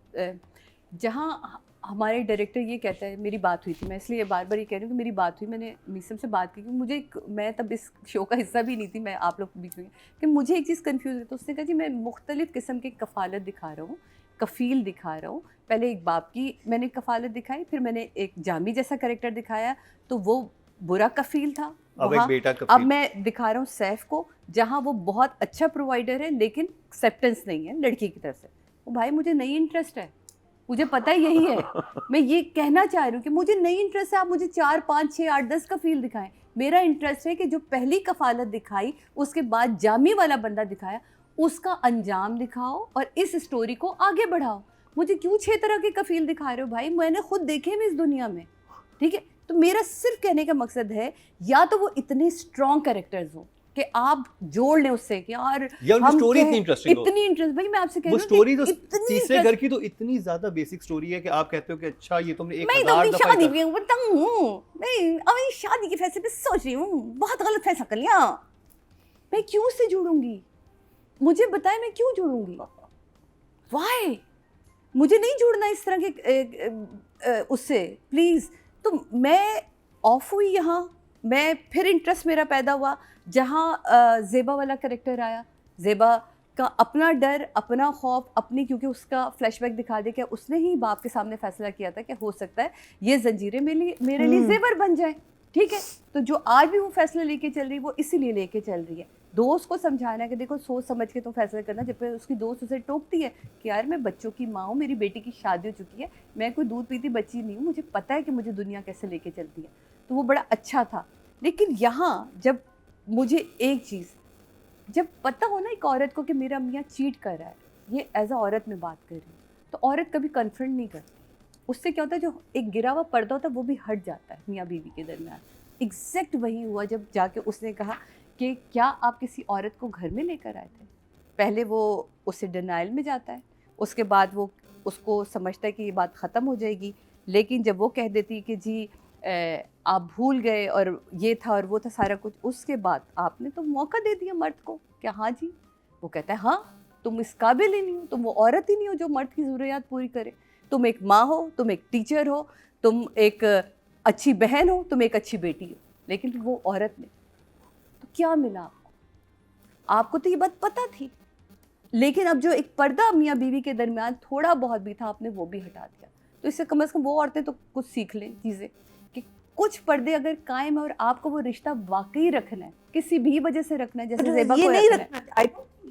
जहाँ हमारे डायरेक्टर ये कहता है, मेरी बात हुई थी, मैं इसलिए बार बार ये कह रही हूँ कि मेरी बात हुई, मैंने मीसम से बात की, क्योंकि मैं तब इस शो का हिस्सा भी नहीं थी, मैं आप लोग के बीच में, कि मुझे एक चीज़ कन्फ्यूज़ हुई। तो उसने कहा जी मैं मुख्तलिफ़ किस्म की कफ़ालत दिखा रहा हूँ, कफ़ील दिखा रहा हूँ। पहले एक बाप की मैंने कफ़ालत दिखाई, फिर मैंने एक जामी जैसा कैरेक्टर दिखाया, तो वो बुरा कफ़ील था। अब एक बेटा कफ़ील। अब मैं दिखा रहा हूँ सैफ को, जहाँ वो बहुत अच्छा प्रोवाइडर है लेकिन एक्सेप्टेंस नहीं है लड़की की तरफ से। वो भाई मुझे नहीं इंटरेस्ट है, मुझे पता ही यही है। मैं ये कहना चाह रही हूँ कि मुझे नहीं इंटरेस्ट है, आप मुझे 4, 5, 6, 8, 10 कफ़ील दिखाएं। मेरा इंटरेस्ट है कि जो पहली कफ़ालत दिखाई, उसके बाद जामी वाला बंदा दिखाया, उसका अंजाम दिखाओ और इस स्टोरी को आगे बढ़ाओ। मुझे क्यों 6 तरह के कफ़ील दिखा रहे हो भाई, मैंने खुद देखे हैं इस दुनिया में, ठीक है। तो मेरा सिर्फ कहने का मकसद है, या तो वो इतने स्ट्रॉन्ग कैरेक्टर्स हो कि आप जोड़ लें उससे कि यार हम स्टोरी इतनी इंटरेस्टिंग हो, इतनी इंटरेस्ट। भाई मैं आपसे कह रही हूं, वो स्टोरी तो तीसरे घर की तो इतनी ज्यादा बेसिक स्टोरी है कि आप कहते हो कि अच्छा ये तुमने 1000 दफा शादी भी बताऊं, मैं अपनी शादी के फैसले पे सोच रही हूँ, बहुत गलत फैसला कर लिया। मैं क्यों उससे जुड़ूंगी, मुझे बताएं मैं क्यों जुड़ूंगी, वाई? मुझे नहीं जुड़ना इस तरह के उससे, प्लीज़। तो मैं ऑफ हुई यहाँ, मैं फिर इंटरेस्ट मेरा पैदा हुआ जहाँ ज़ेबा वाला कैरेक्टर आया। ज़ेबा का अपना डर, अपना खौफ, अपनी, क्योंकि उसका फ्लैशबैक दिखा दे कि उसने ही बाप के सामने फैसला किया था कि हो सकता है ये जंजीरें मेरे लिए ज़ेवर बन जाए, ठीक है। तो जो आज भी वो फैसला लेके चल रही है, वो इसीलिए लेके चल रही है। दोस्त को समझाना है कि देखो सोच समझ के तो फैसला करना। जब उसकी दोस्त उसे टोकती है कि यार मैं बच्चों की माँ हूँ, मेरी बेटी की शादी हो चुकी है, मैं कोई दूध पीती बच्ची नहीं हूँ, मुझे पता है कि मुझे दुनिया कैसे लेके चलती है। तो वो बड़ा अच्छा था। लेकिन यहाँ जब मुझे एक चीज़, जब पता हो ना एक औरत को कि मेरा मियाँ चीट कर रहा है, ये एज अ औरत में बात कर रही हूँ, तो औरत कभी कन्फ्रंट नहीं करती। उससे क्या होता है, जो एक गिरा हुआ पर्दा होता है वो भी हट जाता है मियाँ बीवी के दरमियान। एग्जैक्ट वही हुआ जब जाके उसने कहा कि क्या आप किसी औरत को घर में लेकर आए थे। पहले वो उसे डिनाइल में जाता है, उसके बाद वो उसको समझता है कि ये बात ख़त्म हो जाएगी, लेकिन जब वो कह देती कि जी आप भूल गए और ये था और वो था सारा कुछ, उसके बाद आपने तो मौका दे दिया मर्द को कि हाँ जी। वो कहता है हाँ तुम इस काबिल ही नहीं हो, तुम वो औरत ही नहीं हो जो मर्द की ज़रूरियात पूरी करे। तुम एक माँ हो, तुम एक टीचर हो, तुम एक अच्छी बहन हो, तुम एक अच्छी बेटी हो, लेकिन वो औरत ने तो क्या मिला आपको? आपको तो ये बात पता थी, लेकिन अब जो एक पर्दा मियाँ बीवी के दरमियान थोड़ा बहुत भी था, आपने वो भी हटा दिया। तो इससे कम से कम वो औरतें तो कुछ सीख लें चीज़ें कि कुछ पर्दे अगर कायम है और आपको वो रिश्ता वाकई रखना है, किसी भी वजह से रखना है, जैसे ज़ेबा को नहीं रखना है।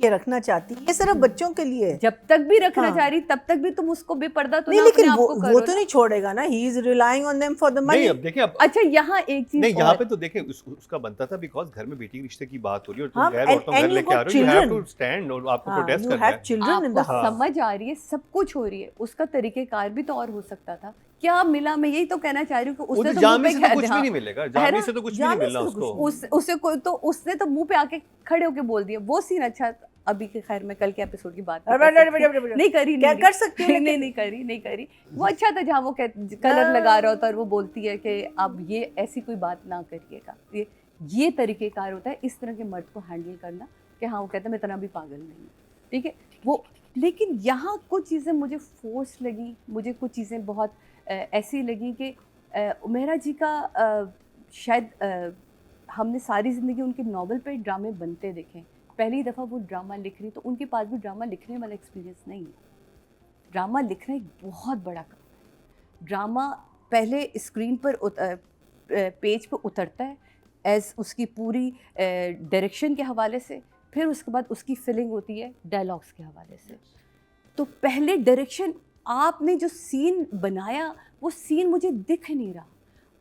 ये रखना चाहती, ये सिर्फ बच्चों के लिए है। जब तक भी रखना हाँ। चाह रही तब तक भी तुम उसको बेपर्दा तो नहीं, ना लेकिन अपने आप को वो करो तो ना। नहीं छोड़ेगा ना, he is relying on them for the नहीं मनी। अब देखिए अब अच्छा यहाँ एक चीज नहीं यहाँ और- पे तो देखें उसका बनता था बिकॉज घर में बेटी के रिश्ते की बात हो रही है और तुम हाँ, गैर and- औरतों घर and you लेके आ got रहे हो, you have children. To stand और आपको हाँ, प्रोटेस्ट you करना have है। children in the आपको house. समझ आ रही है, सब कुछ हो रही है, उसका तरीकेकार भी तो और हो सकता था। क्या मिला, मैं यही तो कहना चाह रही हूँ कि वो उसने तो तो जामी मुंह से पे तो कुछ हाँ, भी नहीं मिलेगा, है जामी ना? से तो कुछ भी नहीं जामी से मिलना तो कुछ उसको। उसे कोई तो उसने तो मुंह पे आके खड़े होके बोल दिया। वो सीन अच्छा, अभी के खैर मैं कल के एपिसोड की बात नहीं करी, क्या कर सकती हूँ, नहीं नहीं करी। वो अच्छा था जहाँ वो कलर लगा रहा होता है और वो बोलती है कि अब ये ऐसी कोई बात ना करिएगा। ये तरीकेकार होता है इस तरह के मर्द को हैंडल करना कि हाँ वो कहता है मैं इतना भी पागल नहीं हूँ, ठीक है वो। लेकिन यहाँ कुछ चीज़ें मुझे फोर्स लगी, मुझे कुछ चीज़ें बहुत ऐसी लगी कि उमेरा जी का शायद हमने सारी ज़िंदगी उनके नॉवल पे ड्रामे बनते देखे। पहली दफ़ा वो ड्रामा लिख रही तो उनके पास भी ड्रामा लिखने वाला एक्सपीरियंस नहीं है। ड्रामा लिखना एक बहुत बड़ा काम है। ड्रामा पहले स्क्रीन पर पेज पे उतरता है एज उसकी पूरी डायरेक्शन के हवाले से, फिर उसके बाद उसकी फीलिंग होती है डायलॉग्स के हवाले से। तो पहले डायरेक्शन आपने जो सीन बनाया वो सीन मुझे दिख नहीं रहा,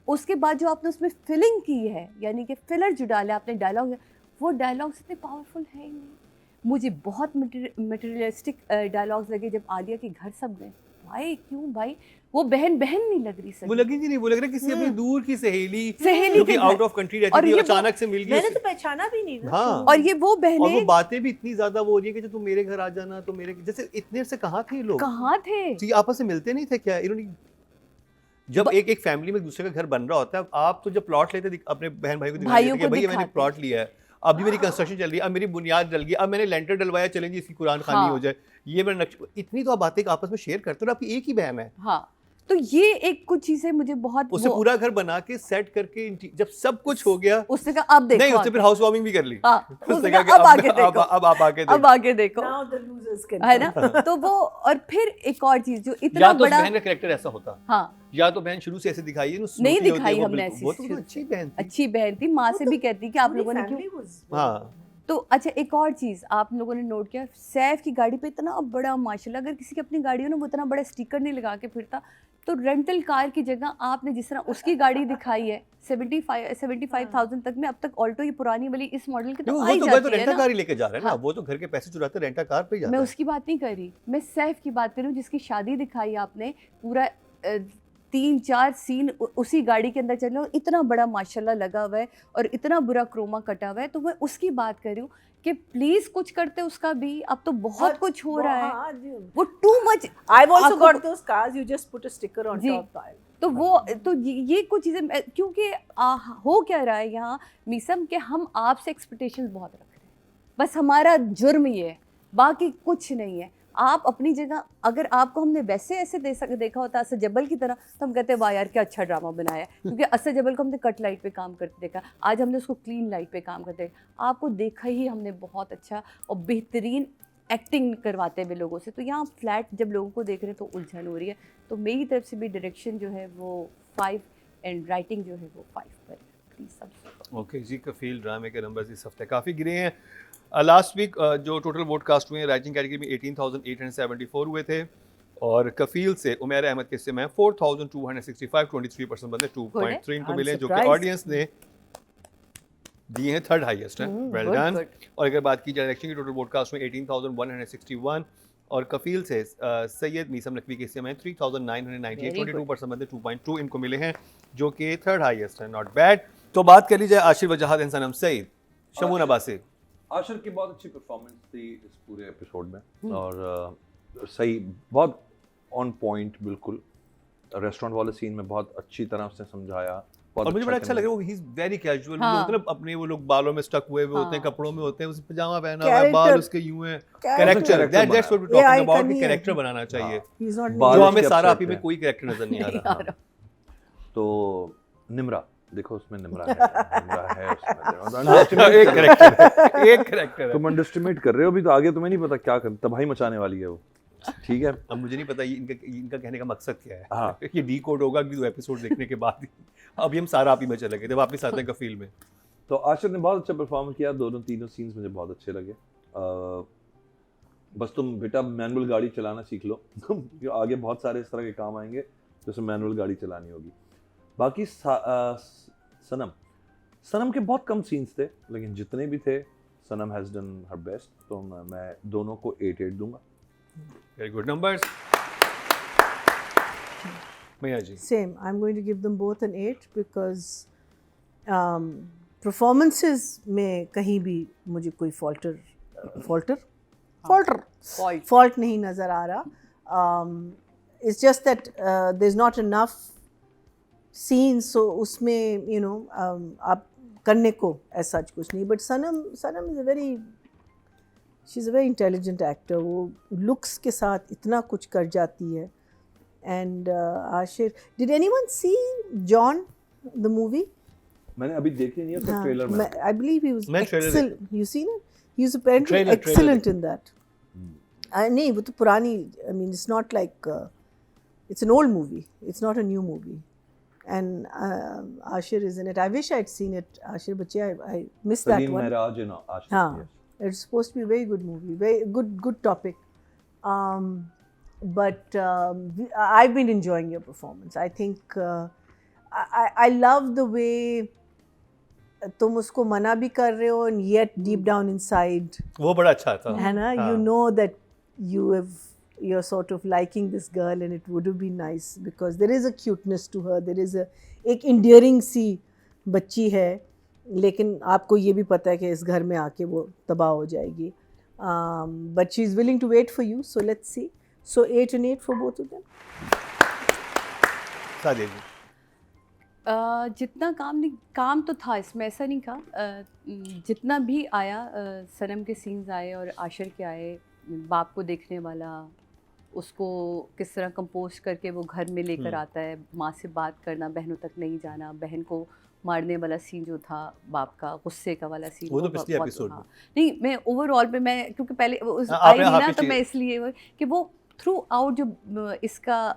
उसके बाद जो आपने उसमें फिलिंग की है यानी कि फिलर जो डाला आपने डायलॉग, वो डायलॉग्स इतने पावरफुल है ही नहीं। मुझे बहुत मटेरियलिस्टिक डायलॉग्स लगे जब आलिया के घर सब गए। भाई क्यों भाई, वो बहन नहीं लग रही सर, वो लगी नहीं, वो लग रहा है किसी अपनी दूर की सहेली सहेली जो कि के आउट घर। ऑफ कंट्री रहती और थी, ये अचानक से मिल मैंने गई। तो पहचाना भी नहीं ना। हाँ। और ये वो और वो बहनें बातें भी इतनी ज्यादा वो हो रही है कि जो तुम मेरे घर आ जाना, तो मेरे जैसे इतने से कहाँ थे ये लोग, कहाँ थे? तो ये आपस में मिलते नहीं थे क्या? इन्होंने जब एक फैमिली में दूसरे का घर बन रहा होता है, आप तो जब प्लॉट लेते अपने बहन भाई को भाइयों दिखाते को भाई मैंने दिखाते। प्लॉट लिया है, अभी मेरी कंस्ट्रक्शन चल रही है, अब मेरी बुनियाद डल गई, अब मैंने लेंटर डलवाया, चलें जी इसकी कुरान खानी हाँ। हो जाए, ये मेरा नक्शा। इतनी तो आप बातें आपस में शेयर करते हो, आपकी एक ही बहन है। हाँ, तो ये एक कुछ चीजें मुझे बहुत उससे पूरा घर बना के सेट करके जब सब कुछ हो गया, उसने कहा अब देखो नहीं उससे फिर हाउस वार्मिंग भी कर ली। हाँ, उसने उसने कहा कहा अब आगे कि देखो, अब आप आके अब देखो। आगे देखो, Now the losers can है come. ना? तो वो और फिर एक और चीज जो इतना या तो उस बड़ा, बहन का कैरेक्टर ऐसा होता, हाँ या तो बहन शुरू से ऐसे दिखाई है, नहीं दिखाई हमने ऐसी, वो तो अच्छी बहन थी। अच्छी बहन थी, माँ से भी कहती कि आप लोगों ने क्यों। Family was- हाँ तो अच्छा एक और चीज़ आप लोगों ने नोट किया, सैफ की गाड़ी पे इतना बड़ा माशाल्लाह, अगर किसी की अपनी गाड़ी हो ना वो इतना बड़ा स्टिकर नहीं लगा के फिरता, तो रेंटल कार की जगह आपने जिस तरह उसकी गाड़ी दिखाई है 75,000 तक में, अब तक ऑल्टो ये पुरानी वाली इस मॉडल की तो वो आई तो घर तो जाती है रेंटा ना। कार ही लेके जा रहे हैं ना, हाँ। वो तो घर के पैसे चुराते रेंटा कार पे ही जाता मैं है। उसकी बात नहीं कर रही, मैं सैफ की बात कर रही हूँ जिसकी शादी दिखाई आपने, पूरा 3-4 सीन उसी गाड़ी के अंदर चल रहे हो, इतना बड़ा माशाल्लाह लगा हुआ है और इतना बुरा क्रोमा कटा हुआ है। तो मैं उसकी बात कर रही हूँ कि प्लीज कुछ करते उसका भी, अब तो बहुत कुछ हो रहा है, हाँ, वो टू मच। I've also आपको- got those cars. You just put a sticker on जी। top. तो वो तो ये कुछ चीज़ें क्योंकि हो क्या रहा है यहाँ मीसम के हम आपसे एक्सपेक्टेशंस बहुत रख रहे हैं, बस हमारा जुर्म ये है, बाकी कुछ नहीं है। आप अपनी जगह, अगर आपको हमने वैसे ऐसे देखा होता असद जबल की तरह, तो हम कहते हैं वाह यार क्या अच्छा ड्रामा बनाया है, क्योंकि असद जबल को हमने कट लाइट पे काम करते देखा, आज हमने उसको क्लीन लाइट पे काम करते देखा। आपको देखा ही हमने बहुत अच्छा और बेहतरीन एक्टिंग करवाते हुए लोगों से, तो यहाँ फ्लैट जब लोगों को देख रहे हैं तो उलझन हो रही है। तो मेरी तरफ से भी डायरेक्शन जो है वो 5 एंड राइटिंग जो है वो 5 पर प्लीज सब। ओके जी, कफील ड्रामे के नंबर्स इस हफ्ते काफ़ी गिरे हैं। लास्ट वीक जो टोटल वोट कास्ट हुए हैं राइटिंग कैटेगरी में 18,874 हुए थे, और कफील से उमैर अहमद के से मैं 4,265 23% बंदे 2.3 इनको I'm मिले, जो कि surprised. ऑडियंस ने दिए हैं, थर्ड हाईएस्ट है। Well good, done. good. और अगर बात की जाए डायरेक्शन की टोटल वोट कास्ट में 18,161, और कफील से सैयद मीसम नकवी के हिस्से में 3,998 Very good. 22% बंदे 2.2 इनको मिले हैं, जो कि थर्ड हाईएस्ट है। Not bad. तो बात कर ली जाए आशिर वजाहत इंसान सईद शमून अब्बासी। आशिर की बहुत अच्छी परफॉर्मेंस थी इस पूरे एपिसोड में, और सही बहुत ऑन पॉइंट, बिल्कुल रेस्टोरेंट वाले सीन में बहुत अच्छी तरह उसने समझाया। और मुझे बड़ा अच्छा लग रहा है वो, ही इज वेरी कैजुअल, हाँ। मतलब अपने वो लोग बालों में स्टक हुए होते हैं, हाँ। कपड़ों में होते हैं, उसे पजामा पहना हुआ है, Character. बाल उसके यूं हैं, कैरेक्टर, दैट्स व्हाट वी ये टॉकिंग अबाउट, icon कि ही है। कैरेक्टर बनाना चाहिए, He's not बाल जो उसके हमें सारा upset आपी में है। कोई कैरेक्टर नजर नहीं आ रहा। तो निम्रा, देखो उसमें निम्रा है, निम्रा है उसमें। एक कैरेक्टर, एक कैरेक्टर। तुम अंडरस्टिमेट कर रहे हो, अभी तो आगे तुम्हें नहीं पता क्या कर तबाही मचाने वाली है वो, ठीक है। अब मुझे नहीं पता ये इनका कहने का मकसद क्या है। हाँ। ये डीकोड होगा कि 2 एपिसोड देखने के बाद ही। अभी हम सारा आप ही में चले गए थे, वापस आते हैं कफील में। तो आशिर ने बहुत अच्छा परफॉर्म किया, दोनों तीनों सीन्स मुझे बहुत अच्छे लगे, बस तुम बेटा मैनुअल गाड़ी चलाना सीख लो आगे बहुत सारे इस तरह के काम आएंगे जैसे मैनुअल गाड़ी चलानी होगी। बाकी सनम के बहुत कम सीन्स थे, लेकिन जितने भी थे सनम हैज डन हर बेस्ट, तो मैं दोनों को 8 दूंगा। Very good numbers. मैया जी Same. I'm going to give them both an 8 because performances में कहीं भी मुझे कोई fault नहीं नज़र आ रहा। It's just that there's not enough scenes, so उसमें आप करने को ऐसा कुछ नहीं। But Sanam she's a very intelligent actor. वो looks के साथ इतना कुछ कर जाती है। And Ashir, did anyone see John the movie? मैंने अभी देखी नहीं है उसका ट्रेलर में। I believe he was मैं trailer excellent. You seen it? He was apparently Trailer excellent in that. नहीं, वो तो पुरानी, I mean, it's not like it's an old movie. It's not a new movie. And Ashir is in it. I wish I'd seen it. Ashir Bachcha, I missed that Salim one. Mehraj and Ashir. हाँ, Yes. it's supposed to be a very good movie, very good topic. But I've been enjoying your performance. I think I love the way तुम उसको मना भी कर रहे हो and yet deep down inside, वो बड़ा अच्छा था है ना, you know that you're sort of liking this girl and it would have been nice because there is a cuteness to her, there is एक endearing सी बच्ची है, लेकिन आपको ये भी पता है कि इस घर में आके वो तबाह हो जाएगी। But she is willing to wait for you, so let's see. So 8 and 8 for both of them. Sadia जी जितना काम तो था इसमें, ऐसा नहीं था। जितना भी आया, सनम के सीन्स आए और आशिर के आए, बाप को देखने वाला, उसको किस तरह कंपोज करके वो घर में लेकर आता है, माँ से बात करना, बहनों तक नहीं जाना, बहन को मारने वाला सीन जो था, बाप का गुस्से का वाला सीन, वो तो पिछले एपिसोड में। नहीं, मैं ओवरऑल पे मैं क्योंकि पहले उस आपने आई नहीं ना, तो पिछले- मैं इसलिए कि वो थ्रू आउट जो इसका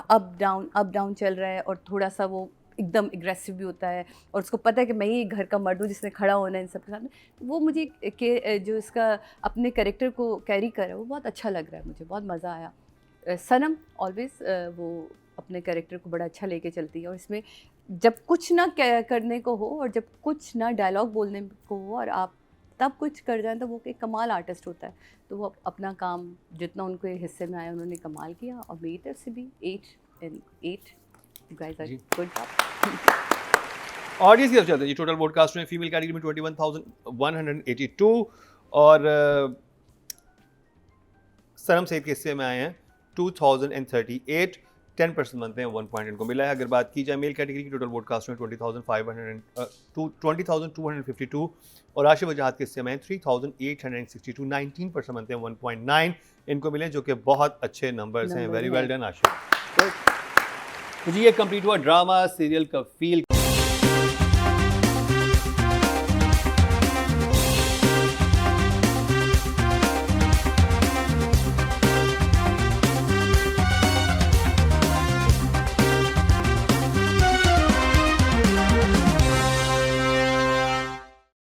अप डाउन चल रहा है और थोड़ा सा वो एकदम एग्रेसिव भी होता है और उसको पता है कि मैं ही घर का मर्द हूँ जिसने खड़ा होना है इन सब के सामने, वो मुझे जो इसका अपने कैरेक्टर को कैरी कर रहा है वो बहुत अच्छा लग रहा है, मुझे बहुत मज़ा आया। सनम ऑलवेज वो अपने कैरेक्टर को बड़ा अच्छा लेके चलती है और इसमें जब कुछ ना करने को हो और जब कुछ ना डायलॉग बोलने को हो और आप तब कुछ कर जाएं तो वो एक कमाल आर्टिस्ट होता है। तो वो अपना काम जितना उनके हिस्से में आया उन्होंने कमाल किया और मेरी तरफ से भी 8 and 8 you guys are good job। Audience की तरफ चलते हैं जी। टोटल वोटकास्ट में फीमेल कैटेगरी में 21,182 और सनम सईद के हिस्से में आए हैं 2038, 10% बनते हैं, 1 पॉइंट इनको मिला है। अगर बात की जाए मेल कैटेगरी की, टोटल वोटकास्ट में 20,252 और आशिफ वजाहत के हिस्से में 3,862, 19% बनते हैं, 1.9 इनको मिले, जो कि बहुत अच्छे नंबर्स हैं। Very well done Asif. तो जी ये कंप्लीट हुआ ड्रामा सीरियल का फील